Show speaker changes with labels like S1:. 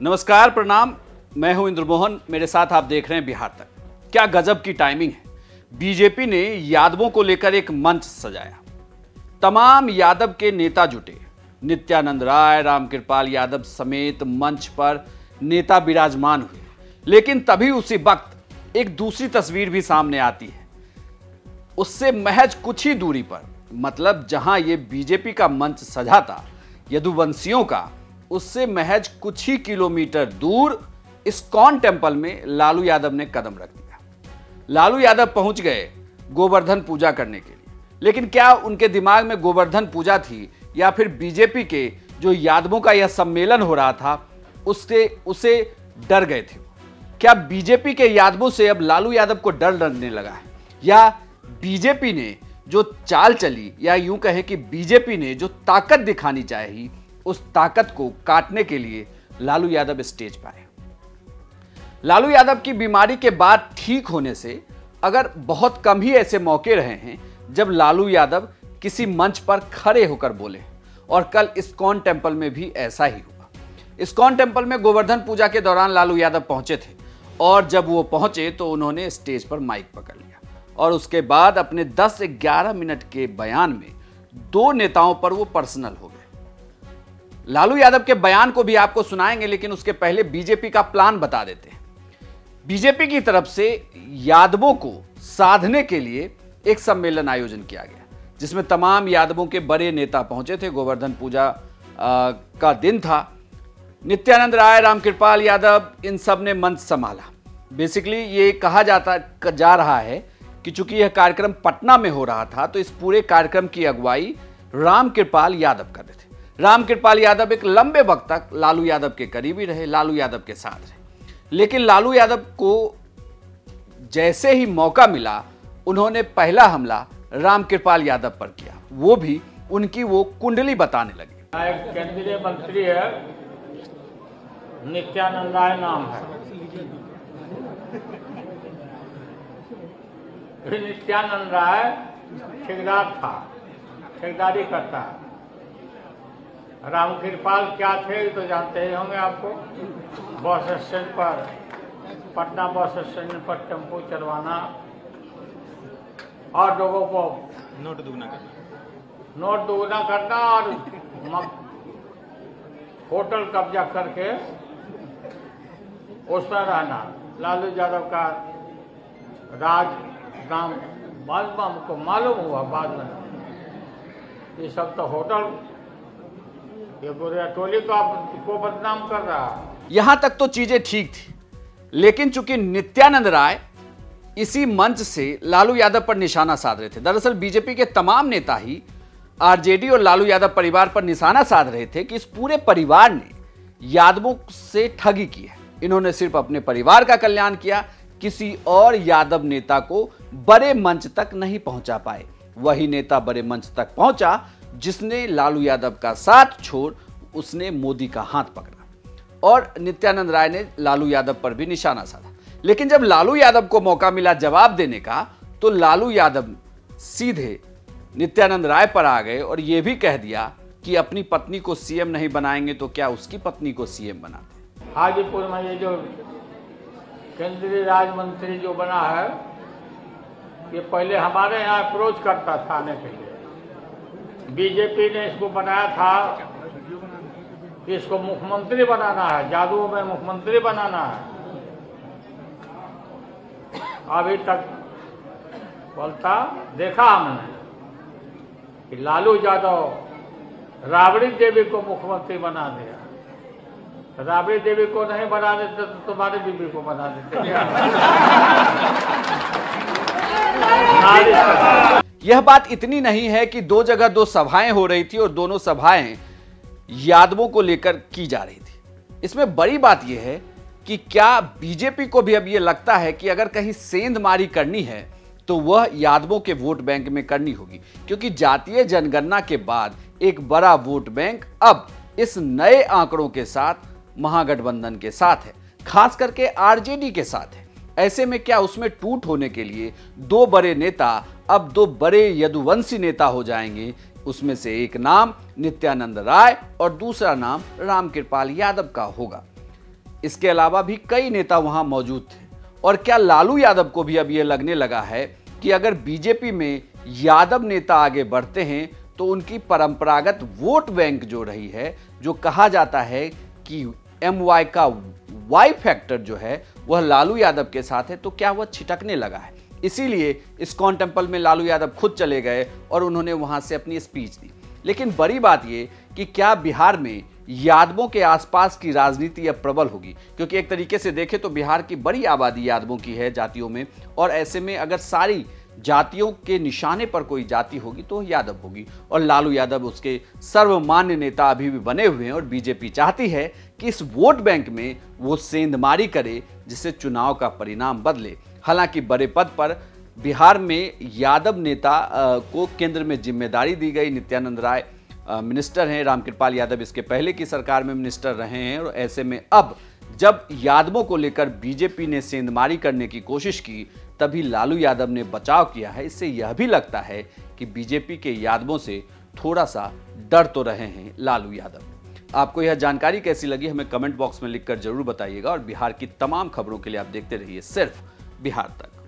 S1: नमस्कार, प्रणाम। मैं हूं इंद्रमोहन, मेरे साथ आप देख रहे हैं बिहार तक। क्या गजब की टाइमिंग है। बीजेपी ने यादवों को लेकर एक मंच सजाया। तमाम यादव के नेता जुटे। नित्यानंद राय, रामकृपाल यादव समेत मंच पर नेता विराजमान हुए। लेकिन तभी उसी वक्त एक दूसरी तस्वीर भी सामने आती है। उससे महज कुछ ही दूरी पर, मतलब जहां ये बीजेपी का मंच सजा था यदुवंशियों का, उससे महज कुछ ही किलोमीटर दूर इस्कॉन टेम्पल में लालू यादव ने कदम रख दिया। लालू यादव पहुंच गए गोवर्धन पूजा करने के लिए। लेकिन क्या उनके दिमाग में गोवर्धन पूजा थी या फिर बीजेपी के जो यादवों का यह सम्मेलन हो रहा था उसे डर गए थे? क्या बीजेपी के यादवों से अब लालू यादव को डर लगने लगा है, या बीजेपी ने जो चाल चली, या यूं कहें कि बीजेपी ने जो ताकत दिखानी चाहिए, उस ताकत को काटने के लिए लालू यादव स्टेज पर आए? लालू यादव की बीमारी के बाद ठीक होने से अगर बहुत कम ही ऐसे मौके रहे हैं जब लालू यादव किसी मंच पर खड़े होकर बोले, और कल इस्कॉन टेम्पल में भी ऐसा ही हुआ। इस्कॉन टेम्पल में गोवर्धन पूजा के दौरान लालू यादव पहुंचे थे, और जब वो पहुंचे तो उन्होंने स्टेज पर माइक पकड़ लिया, और उसके बाद अपने 10 से 11 मिनट के बयान में दो नेताओं पर वो पर्सनल हो गए। लालू यादव के बयान को भी आपको सुनाएंगे, लेकिन उसके पहले बीजेपी का प्लान बता देते हैं। बीजेपी की तरफ से यादवों को साधने के लिए एक सम्मेलन आयोजन किया गया, जिसमें तमाम यादवों के बड़े नेता पहुंचे थे। गोवर्धन पूजा का दिन था। नित्यानंद राय, रामकृपाल यादव, इन सब ने मंच संभाला। बेसिकली ये कहा जा रहा है कि चूंकि यह कार्यक्रम पटना में हो रहा था, तो इस पूरे कार्यक्रम की अगुवाई रामकृपाल यादव कर रहे थे। रामकृपाल यादव एक लंबे वक्त तक लालू यादव के करीबी रहे, लालू यादव के साथ रहे। लेकिन लालू यादव को जैसे ही मौका मिला, उन्होंने पहला हमला रामकृपाल यादव पर किया, वो भी उनकी वो कुंडली बताने लगे।
S2: एक केंद्रीय मंत्री है, नित्यानंद राय नाम है। नित्यानंद राय ठेकेदार था, ठेकेदारी करता है। रामकृपाल क्या थे तो जानते ही होंगे आपको। बस स्टैंड पर, पटना बस स्टैंड पर टेम्पो चलवाना और लोगों को नोट दुगना करना और होटल कब्जा करके उस पर रहना। लालू यादव का राज नाम बाद में हमको मालूम हुआ, बाद में ये सब तो होटल, ये पूरे टोली को बदनाम कर रहा है।
S1: यहां तक तो चीजें ठीक थी, लेकिन चूंकि नित्यानंद राय इसी मंच से लालू यादव पर निशाना साध रहे थे। दरअसल बीजेपी के तमाम नेता ही आरजेडी और लालू यादव परिवार पर निशाना साध रहे थे कि इस पूरे परिवार ने यादवों से ठगी की है। इन्होंने सिर्फ अपने परिवार का कल्याण किया, किसी और यादव नेता को बड़े मंच तक नहीं पहुंचा पाए। वही नेता बड़े मंच तक पहुंचा जिसने लालू यादव का साथ छोड़ उसने मोदी का हाथ पकड़ा, और नित्यानंद राय ने लालू यादव पर भी निशाना साधा। लेकिन जब लालू यादव को मौका मिला जवाब देने का, तो लालू यादव सीधे नित्यानंद राय पर आ गए और यह भी कह दिया कि अपनी पत्नी को सीएम नहीं बनाएंगे तो क्या उसकी पत्नी को सीएम बनाते।
S2: हाजीपुर में ये जो केंद्रीय राज्य मंत्री जो बना है, ये पहले हमारे यहाँ अप्रोच करता था आने के लिए। बीजेपी ने इसको बनाया था कि इसको मुख्यमंत्री बनाना है, जादू में मुख्यमंत्री बनाना है। अभी तक बोलता देखा हमने कि लालू यादव राबड़ी देवी को मुख्यमंत्री बना दिया। राबड़ी देवी को नहीं बना देते तो तुम्हारी बीवी को बना देते।
S1: यह बात इतनी नहीं है कि दो जगह दो सभाएं हो रही थी और दोनों सभाएं यादवों को लेकर की जा रही थी। इसमें बड़ी बात यह है कि क्या बीजेपी को भी अब यह लगता है कि अगर कहीं सेंधमारी करनी है तो वह यादवों के वोट बैंक में करनी होगी, क्योंकि जातीय जनगणना के बाद एक बड़ा वोट बैंक अब इस नए आंकड़ों के साथ महागठबंधन के साथ है, खास करके आरजेडी के साथ है। ऐसे में क्या उसमें टूट होने के लिए दो बड़े नेता अब दो बड़े यदुवंशी नेता हो जाएंगे? उसमें से एक नाम नित्यानंद राय और दूसरा नाम रामकृपाल यादव का होगा। इसके अलावा भी कई नेता वहां मौजूद थे। और क्या लालू यादव को भी अब यह लगने लगा है कि अगर बीजेपी में यादव नेता आगे बढ़ते हैं तो उनकी परंपरागत वोट बैंक जो रही है, जो कहा जाता है कि MY का वाई फैक्टर जो है वह लालू यादव के साथ है, तो क्या वह छिटकने लगा है? इसीलिए इस्कॉन टेम्पल में लालू यादव खुद चले गए और उन्होंने वहां से अपनी स्पीच दी। लेकिन बड़ी बात यह कि क्या बिहार में यादवों के आसपास की राजनीति अब प्रबल होगी? क्योंकि एक तरीके से देखें तो बिहार की बड़ी आबादी यादवों की है, जातियों में, और ऐसे में अगर सारी जातियों के निशाने पर कोई जाति होगी तो यादव होगी। और लालू यादव उसके सर्वमान्य नेता अभी भी बने हुए हैं और बीजेपी चाहती है कि इस वोट बैंक में वो सेंधमारी करे जिससे चुनाव का परिणाम बदले। हालांकि बड़े पद पर बिहार में यादव नेता को केंद्र में जिम्मेदारी दी गई। नित्यानंद राय मिनिस्टर हैं, रामकृपाल यादव इसके पहले की सरकार में मिनिस्टर रहे हैं। और ऐसे में अब जब यादवों को लेकर बीजेपी ने सेंधमारी करने की कोशिश की, तभी लालू यादव ने बचाव किया है। इससे यह भी लगता है कि बीजेपी के यादवों से थोड़ा सा डर तो रहे हैं लालू यादव। आपको यह जानकारी कैसी लगी हमें कमेंट बॉक्स में लिखकर जरूर बताइएगा। और बिहार की तमाम खबरों के लिए आप देखते रहिए सिर्फ बिहार तक।